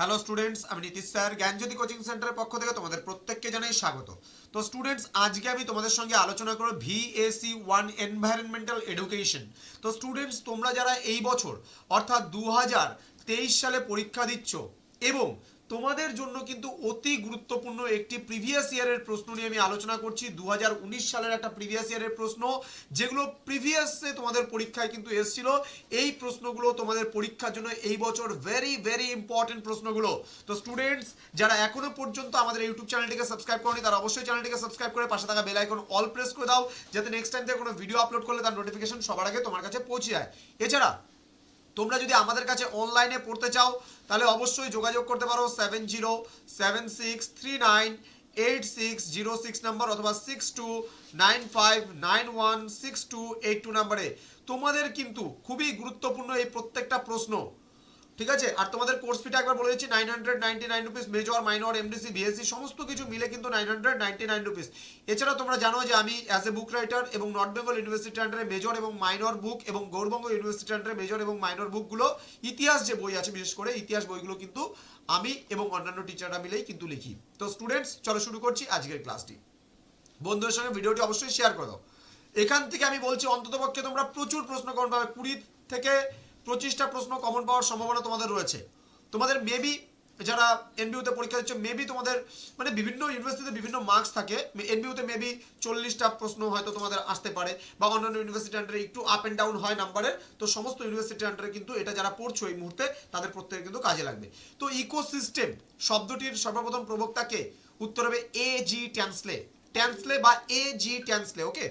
Hello students, আমি Nitish sir জ্ঞানজ্যোতি coaching সেন্টারের পক্ষ থেকে তোমাদের প্রত্যেককে জানাই স্বাগত। তো স্টুডেন্টস, আজকে আমি তোমাদের সঙ্গে আলোচনা করব VAC1 এনভায়রনমেন্টাল এডুকেশন। তো স্টুডেন্টস, তোমরা যারা এই বছর অর্থাৎ 2023 সালে পরীক্ষা দিচ্ছ এবং তোমাদের জন্য কিন্তু অতি গুরুত্বপূর্ণ একটি প্রিভিয়াস ইয়ারের প্রশ্ন নিয়ে আমি আলোচনা করছি। 2019 সালের একটা প্রিভিয়াস ইয়ারের প্রশ্ন, যেগুলো প্রিভিয়াসে তোমাদের পরীক্ষায় কিন্তু এসেছিল। এই প্রশ্নগুলো তোমাদের পরীক্ষার জন্য এই বছর ভেরি ভেরি ইম্পর্টেন্ট প্রশ্নগুলো। তো স্টুডেন্টস, যারা এখনো পর্যন্ত আমাদের ইউটিউব চ্যানেলটিকে সাবস্ক্রাইব করনি, তারা অবশ্যই চ্যানেলটিকে সাবস্ক্রাইব করে পাশে থাকা বেল আইকন অল প্রেস করে দাও, যাতে নেক্সট টাইম থেকে কোনো ভিডিও আপলোড করলে তার নোটিফিকেশন সবার আগে তোমার কাছে পৌঁছে যায়। এছাড়া তোমরা যদি আমাদের কাছে অনলাইনে পড়তে চাও তাহলে অবশ্যই যোগাযোগ করতে পারো 7076398606 নাম্বার অথবা 6295916282 নাম্বারে। তোমাদের কিন্তু খুবই গুরুত্বপূর্ণ এই প্রত্যেকটা প্রশ্ন, ঠিক আছে? আর তোমাদের কোর্স ফিটা একবার বলে দিচ্ছি, 999 rupees, major minor MDC BSc সমস্ত কিছু মিলে কিন্তু 999 রুপিস। এছাড়া তোমরা জানো যে আমি অ্যাজ এ বুক রাইটার এবং নর্থ বেঙ্গল ইউনিভার্সিটি আন্ডারে মেজর এবং মাইনর বুক এবং গৌরবঙ্গ ইউনিভার্সিটি আন্ডারে মেজর এবং মাইনর বুকগুলো, ইতিহাস যে বই আছে বিশেষ করে ইতিহাস বইগুলো কিন্তু আমি এবং অন্যান্য টিচাররা মিলেই কিন্তু লিখি। তো স্টুডেন্টস, চলো শুরু করছি আজকের ক্লাসটি। বন্ধুদের সঙ্গে ভিডিওটি অবশ্যই শেয়ার করে দাও। এখান থেকে আমি বলছি অন্ততপক্ষে তোমরা প্রচুর প্রশ্ন কমন পাবে, 20 থেকে 25টা প্রশ্ন কমন পাওয়ার সম্ভাবনা তোমাদের রয়েছে। তোমাদের মেবি যারা এনবিইউতে পরীক্ষা দিচ্ছে, মেবি তোমাদের মানে বিভিন্ন ইউনিভার্সিটিতে বিভিন্ন মার্কস থাকে, এনবিইউতে মেবি 40টা প্রশ্ন হয়তো তোমাদের আসতে পারে, বা অন্যান্য ইউনিভার্সিটি আন্ডারে একটু আপ অ্যান্ড ডাউন হয় নাম্বারের। তো সমস্ত ইউনিভার্সিটি আন্ডারে কিন্তু এটা যারা পড়ছো এই মুহূর্তে তাদের প্রত্যেকে কিন্তু কাজে লাগবে। তো ইকোসিস্টেম শব্দটির সর্বপ্রথম প্রবক্তাকে? উত্তর হবে A.G. ট্যান্সলে, ট্যান্সলে বা A.G. ট্যান্সলে। ওকে,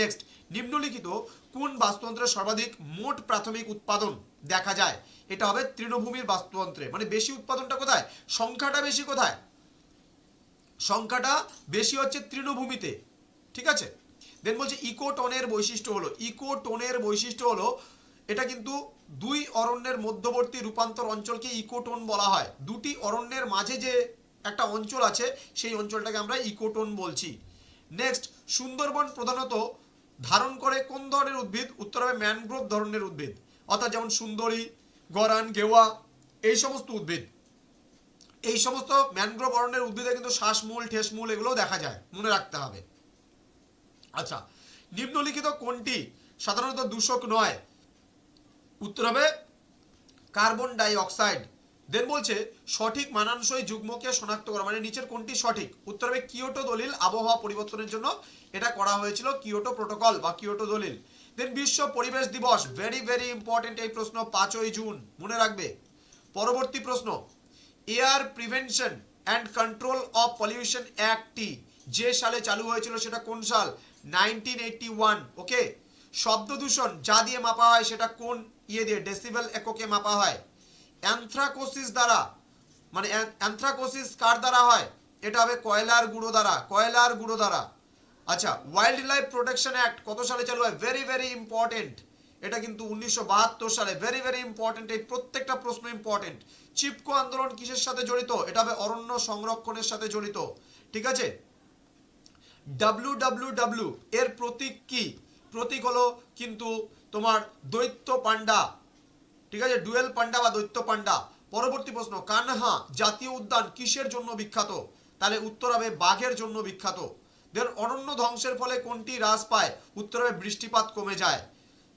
নেক্সট, নিম্নলিখিত কোন বাস্তুতন্ত্রের সর্বাধিক মোট প্রাথমিক উৎপাদন দেখা যায়? এটা হবে তৃণভূমির বাস্তুতন্ত্রে। মানে বেশি উৎপাদনটা কোথায়, সংখ্যাটা বেশি কোথায়? সংখ্যাটা বেশি হচ্ছে তৃণভূমিতে, ঠিক আছে? দেন বলছে ইকোটোনের বৈশিষ্ট্য হলো, ইকোটোনের বৈশিষ্ট্য হলো এটা কিন্তু দুই অরণ্যের মধ্যবর্তী রূপান্তর অঞ্চলকে ইকোটোন বলা হয়। দুটি অরণ্যের মাঝে যে একটা অঞ্চল আছে সেই অঞ্চলটাকে আমরা ইকোটোন বলছি। নেক্সট, সুন্দরবন প্রধানত ধারণ করে কোন ধরনের উদ্ভিদ? উত্তর হবে ম্যানগ্রোভ ধরনের উদ্ভিদ, অর্থাৎ যেমন সুন্দরী, গরান, গেওয়া, এই সমস্ত উদ্ভিদ। এই সমস্ত ম্যানগ্রোভ অরণ্যের উদ্ভিদে কিন্তু শ্বাসমূল, ঠেসমূল এগুলোও দেখা যায়, মনে রাখতে হবে। আচ্ছা, নিম্নলিখিত কোনটি সাধারণত দূষক নয়? উত্তর হবে কার্বন ডাই অক্সাইড। দেন বলছে সঠিক মানানসই যুগ্মকে শনাক্ত করা, মানে নিচের কোনটি সঠিক? উত্তর হবে কিয়োটো দলিল। আবহাওয়া পরিবর্তনের জন্য এটা করা হয়েছিল, কিয়োটো প্রোটোকল বা কিয়োটো দলিল। দেন বিশ্ব পরিবেশ দিবস, ভেরি ভেরি ইম্পর্টেন্ট এই প্রশ্ন, 5ই জুন, মনে রাখবে। পরবর্তী প্রশ্ন, air prevention and control of pollution অ্যাক্টটি যে সালে চালু হয়েছিল সেটা কোন সাল? 1981। ওকে, শব্দ দূষণ যা দিয়ে মাপা হয় সেটা কোন দিয়ে? ডেসিবেল এককে মাপা হয়। অ্যানথ্রাকোসিস দ্বারা, মানে অ্যানথ্রাকোসিস কার দ্বারা হয়? এটা হবে কয়লার গুঁড়ো দ্বারা, কয়লার গুঁড়ো দ্বারা। আচ্ছা, ওয়াইল্ড লাইফ প্রোটেকশন অ্যাক্ট কত সালে চালু হয়? ভেরি ভেরি ইম্পর্টেন্ট, এটা কিন্তু 1972 সালে। ভেরি ভেরি ইম্পর্টেন্ট, এই প্রত্যেকটা প্রশ্ন ইম্পর্টেন্ট। চিপকো আন্দোলন কিসের সাথে জড়িত? এটা হবে অরণ্য সংরক্ষণের সাথে জড়িত, ঠিক আছে? WWW এর প্রতীক কি? প্রতীক হলো কিন্তু তোমার দৈত্য পান্ডা, ঠিক আছে? ডুয়েল পান্ডা বা দৈত্য পান্ডা। পরবর্তী প্রশ্ন, কানহা জাতীয় উদ্যান কিসের জন্য বিখ্যাত? তাহলে উত্তর হবে বাঘের জন্য বিখ্যাত। দেন অরণ্য ধ্বংসের ফলে কোনটি হ্রাস পায়? উত্তর হবে বৃষ্টিপাত কমে যায়।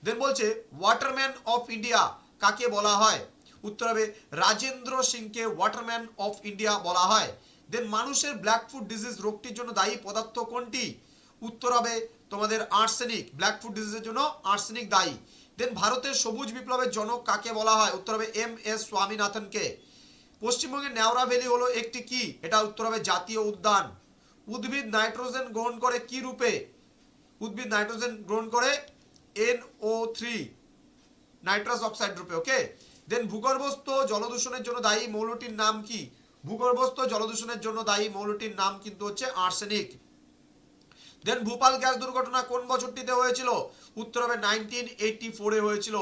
দেন বলছে ওয়াটারম্যান অফ ইন্ডিয়া কাকে বলা হয়? উত্তর হবে রাজেন্দ্র সিংকে ওয়াটারম্যান অফ ইন্ডিয়া বলা হয়। দেন মানুষের ব্ল্যাক ফুট ডিজিজ রোগটির জন্য দায়ী পদার্থ কোনটি? উত্তর হবে তোমাদের আর্সেনিক। ব্ল্যাক ফুট ডিজিজের জন্য আর্সেনিক দায়ী। দেন ভারতের সবুজ বিপ্লবের জনক কাকে বলা হয়? উত্তর হবে MS স্বামীনাথনকে। পশ্চিমবঙ্গের নেওড়া ভ্যালি হলো একটি কি? এটা উত্তর হবে জাতীয় উদ্যান। উদ্ভিদ নাইট্রোজেন গ্রহণ করে কি রূপে? উদ্ভিদ নাইট্রোজেন গ্রহণ করে NO3 নাইট্রাস অক্সাইড রূপে। ওকে, দেন ভূগর্ভস্থ জলদূষণের জন্য দায়ী মৌলটির নাম কি? ভূগর্ভস্থ জলদূষণের জন্য দায়ী মৌলটির নাম কিন্তু হচ্ছে আর্সেনিক। দেন ভোপাল গ্যাস দুর্ঘটনা কোন বছরটিতে হয়েছিল? উত্তর হবে 1984 হয়েছিল।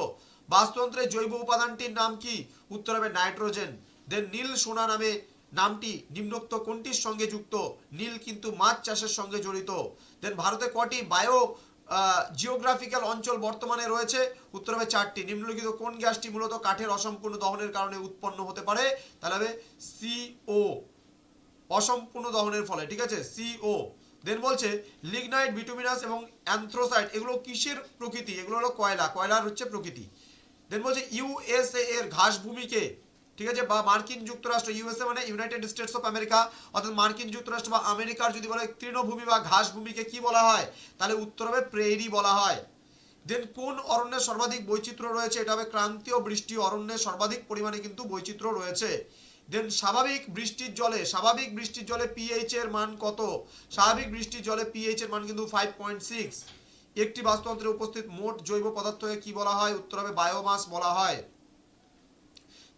বাস্তুতন্ত্রের জৈব উপাদানটির নাম কি? উত্তর হবে নাইট্রোজেন। দেন নীল সোনা নামে নামটি নিম্নোক্ত কোনটির সঙ্গে যুক্ত? নীল কিন্তু মাছ চাষের সঙ্গে জড়িত। দেন ভারতে কটি বায়ো জিওগ্রাফিক্যাল অঞ্চল বর্তমানে রয়েছে? উত্তর হবে 4টি। নিম্নলিখিত কোন গ্যাসটি মূলত কাঠের অসম্পূর্ণ দহনের কারণে উৎপন্ন হতে পারে? তাহলে হবে CO, অসম্পূর্ণ দহনের ফলে, ঠিক আছে, CO। দেন বলছে লিগনাইট, বিটুমিনাস এবং অ্যানথ্রাসাইট এগুলো কিসের প্রকৃতি? এগুলো হলো কয়লার হচ্ছে প্রকৃতি। দেন বলছে USA এর ঘাসভূমিকে, ঠিক আছে, বা মার্কিন যুক্তরাষ্ট্র, USA মানে ইউনাইটেড স্টেটস অফ আমেরিকা, অর্থাৎ মার্কিন যুক্তরাষ্ট্র বা আমেরিকার যদি বলে তৃণভূমি বা ঘাসভূমিকে কি বলা হয়? তাহলে উত্তর হবে প্রেইরি বলা হয়। দেন কোন অরণ্যে সর্বাধিক বৈচিত্র্য রয়েছে? এটা হবে ক্রান্তীয় বৃষ্টি অরণ্যে সর্বাধিক পরিমাণে কিন্তু বৈচিত্র্য রয়েছে। দেন স্বাভাবিক বৃষ্টির জলে পিএইচ এর মান কত? স্বাভাবিক বৃষ্টির জলে পিএইচ এর মান কিন্তু 5.6। একটি বাস্তুতন্ত্রে উপস্থিত মোট জৈব পদার্থকে কি বলা হয়? উত্তর হবে বায়োমাস বলা হয়।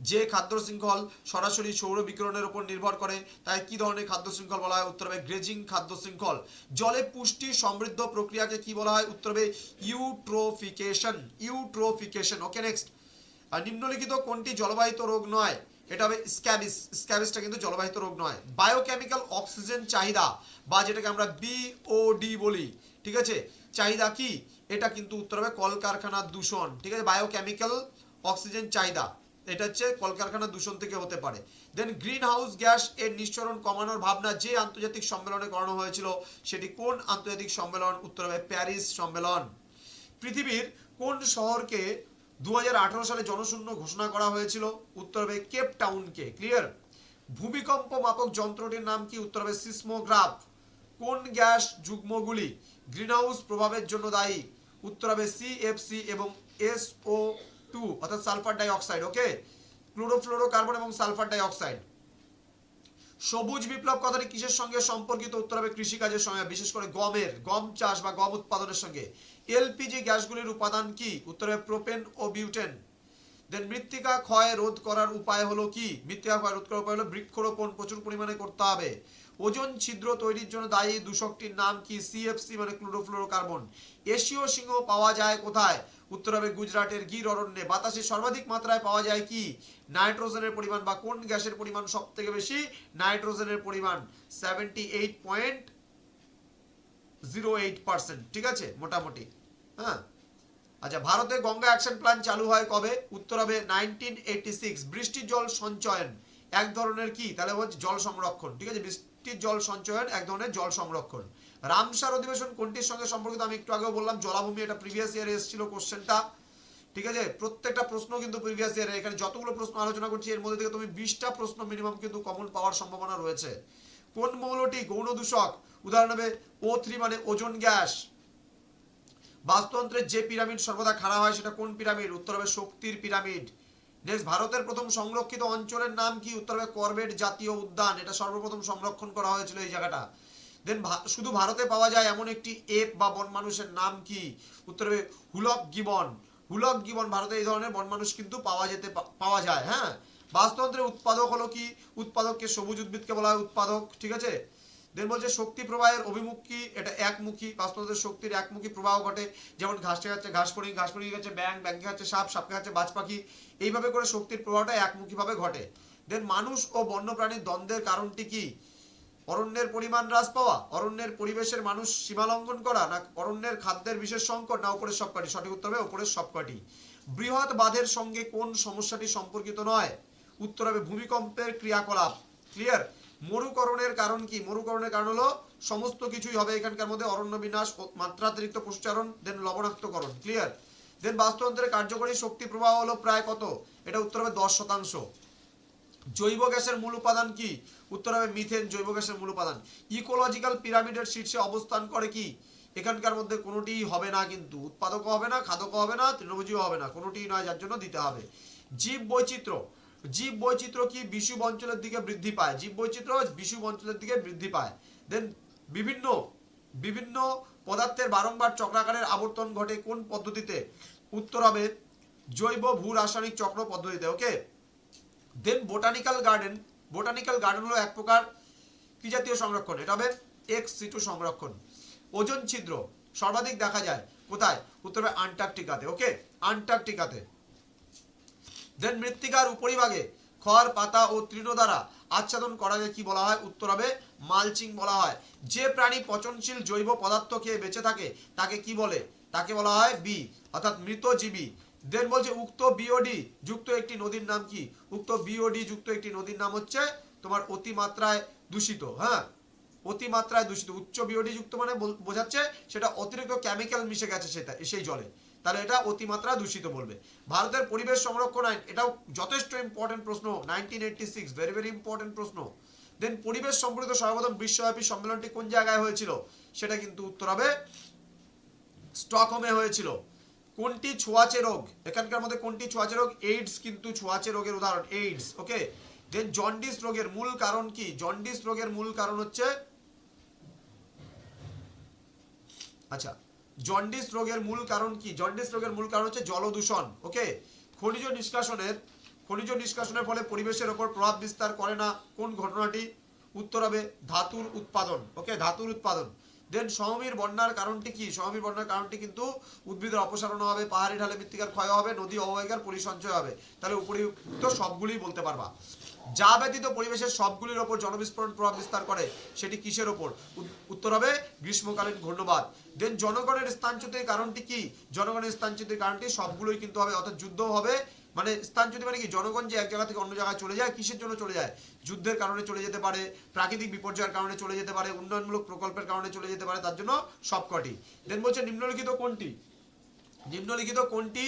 যে খাদ্য শৃঙ্খল সরাসরি সৌর বিকিরণের উপর নির্ভর করে তাই কি ধরনের খাদ্য শৃঙ্খল বলা হয়? উত্তর হবে গ্রেজিং খাদ্য শৃঙ্খল। জলে পুষ্টি সমৃদ্ধ প্রক্রিয়াকে কি বলা হয়? উত্তর হবে ইউট্রোফিকেশন। ওকে, নেক্সট। আর নিম্নলিখিত কোনটি জলবাহিত রোগ নয়? এটা হবে স্ক্যাবিসটা কিন্তু জলবাহিত রোগ নয়। বায়োকেমিক্যাল অক্সিজেন চাহিদা বা যেটাকে আমরা BOD বলি, ঠিক আছে, চাহিদা কি? এটা কিন্তু উত্তর হবে কলকারখানার দূষণ, ঠিক আছে। বায়োকেমিক্যাল অক্সিজেন চাহিদা এটা হচ্ছে কলকারখানার দূষণ থেকে হতে পারে। দেন গ্রিন হাউস গ্যাস এর নিঃসরণ কমানোর ভাবনা যে আন্তর্জাতিক সম্মেলনে করানো হয়েছিল সেটি কোন আন্তর্জাতিক সম্মেলন? উত্তর হবে প্যারিস সম্মেলন। পৃথিবীর কোন শহরকে 2018 সালে জনশূন্য ঘোষণা করা হয়েছিল? উত্তর হবে কেপ টাউনকে। ক্লিয়ার। ভূমিকম্প মাপক যন্ত্রটির নাম কি? উত্তর হবে সিসমোগ্রাফ। কোন গ্যাস যুগ্মগুলি গ্রিনহাউস প্রভাবের জন্য দায়ী? উত্তর হবে CFC এবং SO2 অর্থাৎ সালফার ডাই অক্সাইড। ওকে, ক্লোরোফ্লোরোকার্বন এবং সালফার ডাই অক্সাইড। সবুজ বিপ্লব কথাটি কিসের সঙ্গে সম্পর্কিত? উত্তর হবে কৃষিকাজের সঙ্গে, বিশেষ করে গম চাষ বা গম উৎপাদনের সঙ্গে। LPG গ্যাসগুলির উপাদান কি? উত্তর হবে প্রোপেন ও বিউটেন। দেন মৃত্তিকা ক্ষয় রোধ করার উপায় হলো কি? মৃত্তিকা ক্ষয় রোধ করার উপায় হলো বৃক্ষরোপণ প্রচুর পরিমাণে করতে হবে। ওজোন ছিদ্র তৈরির জন্য দায়ী দূষকটির নাম কি? CFC মানে ক্লোরোফ্লোরোকার্বন। এশীয় সিংহ পাওয়া যায় কোথায়? উত্তর হবে গুজরাটের গির অরণ্যে। বাতাসে সর্বাধিক মাত্রায় পাওয়া যায় কি? নাইট্রোজেনের পরিমাণ বা কোন গ্যাসের পরিমাণ সব থেকে বেশি? নাইট্রোজেনের পরিমাণ 78.08%, ঠিক আছে, মোটামুটি। হ্যাঁ, আচ্ছা, ভারতে গঙ্গা অ্যাকশন প্ল্যান চালু হয় কবে? উত্তর হবে 1986। বৃষ্টির জল সঞ্চয়ন এক ধরনের কি? তাহলে হচ্ছে জল সংরক্ষণ, ঠিক আছে, বৃষ্টির জল সঞ্চয়ন এক ধরনের জল সংরক্ষণ। রামসার অধিবেশন কোনটির সঙ্গে সম্পর্কিত? আমি একটু আগেও বললাম জলাভূমি, এটা প্রিভিয়াস ইয়ারে এসেছিল কোশ্চেনটা, ঠিক আছে। প্রত্যেকটা প্রশ্ন কিন্তু প্রিভিয়াস ইয়ারে, এখানে যতগুলো প্রশ্ন আলোচনা করছি এর মধ্যে থেকে তুমি 20টা প্রশ্ন মিনিমাম কিন্তু কমন পাওয়ার সম্ভাবনা রয়েছে। কোন মৌলটি গৌণ দূষক? উদাহরণ হবে O3 মানে ওজোন গ্যাস। বাস্তুতন্ত্রের যে পিরামিড সর্বদা খাড়া হয় সেটা কোন পিরামিড? উত্তর হবে শক্তির পিরামিড। নেক্সট, ভারতের প্রথম সংরক্ষিত অঞ্চলের নাম কি? উত্তর হবে করবেট জাতীয় উদ্যান। এটা সর্বপ্রথম সংরক্ষণ করা হয়েছিল এই জায়গাটা। দেন শুধু ভারতে পাওয়া যায় এমন একটি এপ বা বন মানুষের নাম কি? উত্তর হবে হুলক গিবন। ভারতে এই ধরনের বন মানুষ কিন্তু পাওয়া যায়। হ্যাঁ, বাস্তুতন্ত্রের উৎপাদক হলো কি? উৎপাদককে সবুজ উদ্ভিদকে বলা হয় উৎপাদক, ঠিক আছে। দেন বলছে শক্তি প্রবাহের অভিমুখ কি? এটা একমুখী। বাস্তুতন্ত্রের শক্তির একমুখী প্রবাহ ঘটে, যেমন ঘাসে খাচ্ছে ঘাসফড়িং খাচ্ছে ব্যাঙকে খাচ্ছে সাপকে খাচ্ছে বাজ পাখি। এইভাবে করে শক্তির প্রবাহটা একমুখীভাবে ঘটে। দেন মানুষ ও বন্যপ্রাণীর দ্বন্দ্বের কারণটি কি? অরণ্যের পরিমাণ হ্রাস পাওয়া, অরণ্যের পরিবেশের মানুষ সীমা লঙ্ঘন করা, না অরণ্যের খাদ্যের বিশেষ সংকট, না উপরের সবকটি? সঠিক উত্তর হবে উপরের সবকটি। বৃহৎ বাঁধের সঙ্গে কোন সমস্যাটি সম্পর্কিত নয়? উত্তর হবে ভূমিকম্পের ক্রিয়াকলাপ। ক্লিয়ার। মরুকরণের কারণ কি? মরুকরণের কারণ হলো সমস্ত কিছুই হবে এখানকার মধ্যে অরণ্য বিনাশ, মাত্রাতিরিক্ত পশুচারণ, দেন লবণাক্তকরণ। ক্লিয়ার। দেন বাস্তুতন্ত্রের কার্যকরী শক্তি প্রবাহ হলো প্রায় কত? এটা উত্তর হবে 10%। জৈব গ্যাসের মূল উপাদান কি? উত্তর হবে মিথেন জৈব গ্যাসের মূল উপাদান। ইকোলজিক্যাল পিরামিডের শীর্ষে অবস্থান করে কি? এখানকার মধ্যে কোনোটিই হবে না, কিন্তু উৎপাদকও হবে না, খাদকও হবে না, তৃণভোজীও হবে না, কোনোটিই নয়, যার জন্য দিতে হবে। জীব বৈচিত্র্য কি বিষুব অঞ্চলের দিকে বৃদ্ধি পায়? জীব বৈচিত্র্য বিষুব অঞ্চলের দিকে বৃদ্ধি পায়। দেন বিভিন্ন পদার্থের বারংবার চক্রাকারের আবর্তন ঘটে কোন পদ্ধতিতে? উত্তর হবে জৈব ভূ রাসায়নিক চক্র পদ্ধতিতে। ওকে। দেন বোটানিক্যাল গার্ডেন হলো এক প্রকার কি জাতীয় সংরক্ষণ? এটা হবে ex-situ সংরক্ষণ। ওজোন ছিদ্র সর্বাধিক দেখা যায় কোথায়? উত্তর হবে আন্টার্কটিকাতে। ওকে, আন্টার্কটিকাতে। দেন মৃত্তিকার উপরিভাগে খড় পাতা ও তৃণ দ্বারা আচ্ছাদন করাকে কি বলা হয়? উত্তর হবে মালচিং বলা হয়। যে প্রাণী পচনশীল জৈব পদার্থ খেয়ে বেঁচে থাকে তাকে কি বলে? তাকে বলা হয় বি, অর্থাৎ মৃতজীবী। দেন বলছে উক্ত বিওডি যুক্ত একটি নদীর নাম কি? উক্ত বিওডি যুক্ত একটি নদীর নাম হচ্ছে তোমার অতিমাত্রায় দূষিত। হ্যাঁ, অতিমাত্রায় দূষিত। উচ্চ বিওডি যুক্ত মানে বোঝাচ্ছে সেটা অতিরিক্ত কেমিক্যাল মিশে গেছে সেটা সেই জলে, তাহলে এটা অতিমাত্রা দূষিত বলবে। ভারতের পরিবেশ সংরক্ষণ আইন, এটাও যথেষ্ট ইম্পর্টেন্ট প্রশ্ন, 1986, ভেরি ভেরি ইম্পর্টেন্ট প্রশ্ন। দেন পরিবেশ সম্পর্কিত সর্বপ্রথম বিশ্বব্যাপী সম্মেলনটি কোন জায়গায় হয়েছিল? সেটা কিন্তু উত্তর হবে স্টকহোমে হয়েছিল। কোনটি ছোঁয়াচে রোগ? এখানকার মধ্যে কোনটি ছোঁয়াচে রোগ? এইডস কিন্তু ছোঁয়াচে রোগের উদাহরণ, এইডস। ওকে, দেন জন্ডিস রোগের মূল কারণ কি? জন্ডিস রোগের মূল কারণ হচ্ছে, আচ্ছা, জন্ডিস রোগের মূল কারণ কি? জন্ডিস রোগের মূল কারণ হচ্ছে জলদূষণ। ওকে, খনিজ নিষ্কাশনের ফলে পরিবেশের ওপর প্রভাব বিস্তার করে না কোন ঘটনাটি? উত্তর হবে ধাতুর উৎপাদন। ওকে, ধাতুর উৎপাদন। দেন সমভূমির বন্যার কারণটি কি? সমভূমির বন্যার কারণটি কিন্তু উদ্ভিদের অপসারণ হবে, পাহাড়ি ঢালে মৃত্তিকার ক্ষয় হবে, নদী অববাহিকার পরিসঞ্চয় হবে। তাহলে উপরিউক্ত সবগুলি বলতে পারবা। যা ব্যতীত পরিবেশের সবগুলির ওপর জনবিস্ফোরণ প্রভাব বিস্তার করে সেটি কিসের ওপর? উত্তর হবে গ্রীষ্মকালীন ঘূর্ণবাদ। দেন জনগণের স্থানচ্যুতির কারণটি কি? জনগণের স্থানচ্যুতির কারণটি সবগুলোই কিন্তু হবে, অর্থাৎ যুদ্ধ হবে। মানে স্থানচ্যুতি মানে কি? জনগণ যে এক জায়গা থেকে অন্য জায়গায় চলে যায়, কিসের জন্য চলে যায়? যুদ্ধের কারণে চলে যেতে পারে, প্রাকৃতিক বিপর্যয়ের কারণে চলে যেতে পারে, উন্নয়নমূলক প্রকল্পের কারণে চলে যেতে পারে, তার জন্য সবকটি। দেন বলছে নিম্নলিখিত কোনটি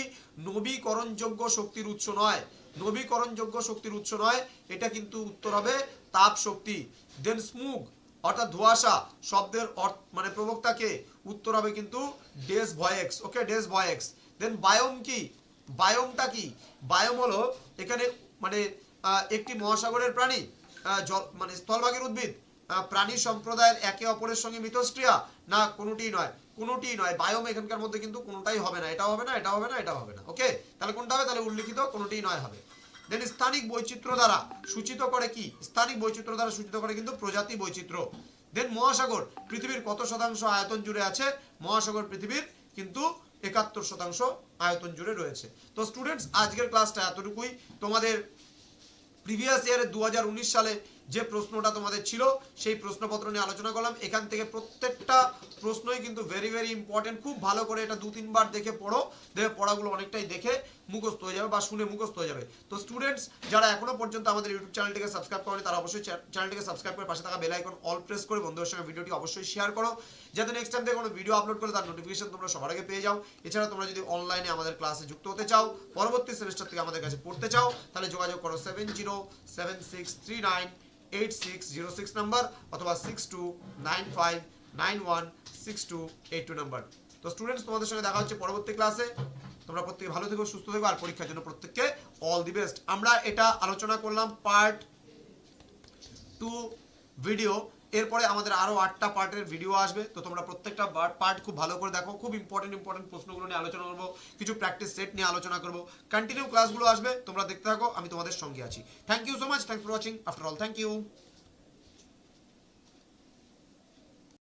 নবীকরণযোগ্য শক্তির উৎস নয়? নবীকরণযোগ্য শক্তির উৎস নয়, এটা কিন্তু উত্তর হবে তাপ শক্তি। দেন স্মুগ অর্থাৎ ধোঁয়াশা শব্দের মানে প্রবক্তাকে? উত্তর হবে কিন্তু ডেস ভয়েক্স। ওকে, ডেস ভয়েক্স। দেন বায়োম কি? বায়োমটা কি? বায়োম হলো এখানে মানে একটি মহাসাগরের প্রাণী, মানে স্থলভাগের উদ্ভিদ, প্রাণী সম্প্রদায়ের একে অপরের সঙ্গে মিথস্ক্রিয়া, না কোনোটিই নয়? কোনোটিই নয়। বায়োম এখানকার মধ্যে কিন্তু কোনোটাই হবে না, এটাও হবে না, এটাও হবে না, এটাও হবে না। ওকে, তাহলে কোনটা হবে? তাহলে উল্লিখিত কোনোটিই নয় হবে। দেন স্থানিক বৈচিত্র্য দ্বারা সূচিত করে কি? স্থানিক বৈচিত্র্য দ্বারা সূচিত করে কিন্তু প্রজাতি বৈচিত্র্য। দেন মহাসাগর পৃথিবীর কত শতাংশ আয়তন জুড়ে আছে? মহাসাগর পৃথিবীর কিন্তু 71% আয়তন জুড়ে রয়েছে। তো স্টুডেন্টস, আজকের ক্লাসটা এতটুকুই। তোমাদের প্রিভিয়াস ইয়ারে 2019 সালে যে প্রশ্নটা তোমাদের ছিল সেই প্রশ্নপত্র নিয়ে আলোচনা করলাম। এখান থেকে প্রত্যেকটা প্রশ্নই কিন্তু ভেরি ভেরি ইম্পর্টেন্ট। খুব ভালো করে এটা 2-3 বার দেখে পড়ো, দেখে পড়াগুলো অনেকটাই দেখে মুখস্থ হয়ে যাবে বা শুনে মুখস্থ হয়ে যাবে। তো স্টুডেন্টস, যারা এখনো পর্যন্ত আমাদের ইউটিউব চ্যানেলটিকে সাবস্ক্রাইব করেনি তারা অবশ্যই চ্যানেলটিকে সাবস্ক্রাইব করে পাশে থাকা বেল আইকন অল প্রেস করে বন্ধুদের সঙ্গে ভিডিওটি অবশ্যই শেয়ার করো, যাতে নেক্সট টাইম থেকে কোনো ভিডিও আপলোড করে তার নোটিফিকেশন তোমরা সবার আগে পেয়ে যাও। এছাড়া তোমরা যদি অনলাইনে আমাদের ক্লাসে যুক্ত হতে চাও, পরবর্তী সেমিস্টার থেকে আমাদের কাছে পড়তে চাও, তাহলে যোগাযোগ করো 7076398606 নাম্বার অথবা 6295916282 নাম্বার। তো স্টুডেন্টস, তোমাদের সঙ্গে দেখা হচ্ছে পরবর্তী ক্লাসে। তোমরা প্রত্যেকে ভালো থেকো, সুস্থ থেকো, আর পরীক্ষার জন্য প্রত্যেককে অল দি বেস্ট। আমরা এটা আলোচনা করলাম পার্ট 2 ভিডিও, এরপরে আমাদের আরো 8টা পার্টের ভিডিও আসবে। তো তোমরা প্রত্যেকটা পার্ট খুব ভালো করে দেখো। খুব ইম্পর্টেন্ট প্রশ্নগুলো নিয়ে আলোচনা করবো, কিছু প্র্যাকটিস সেট নিয়ে আলোচনা করবো। কন্টিনিউ ক্লাসগুলো আসবে, তোমরা দেখতে থাকো, আমি তোমাদের সঙ্গে আছি। Thank you so much, thanks for watching. After all, thank you.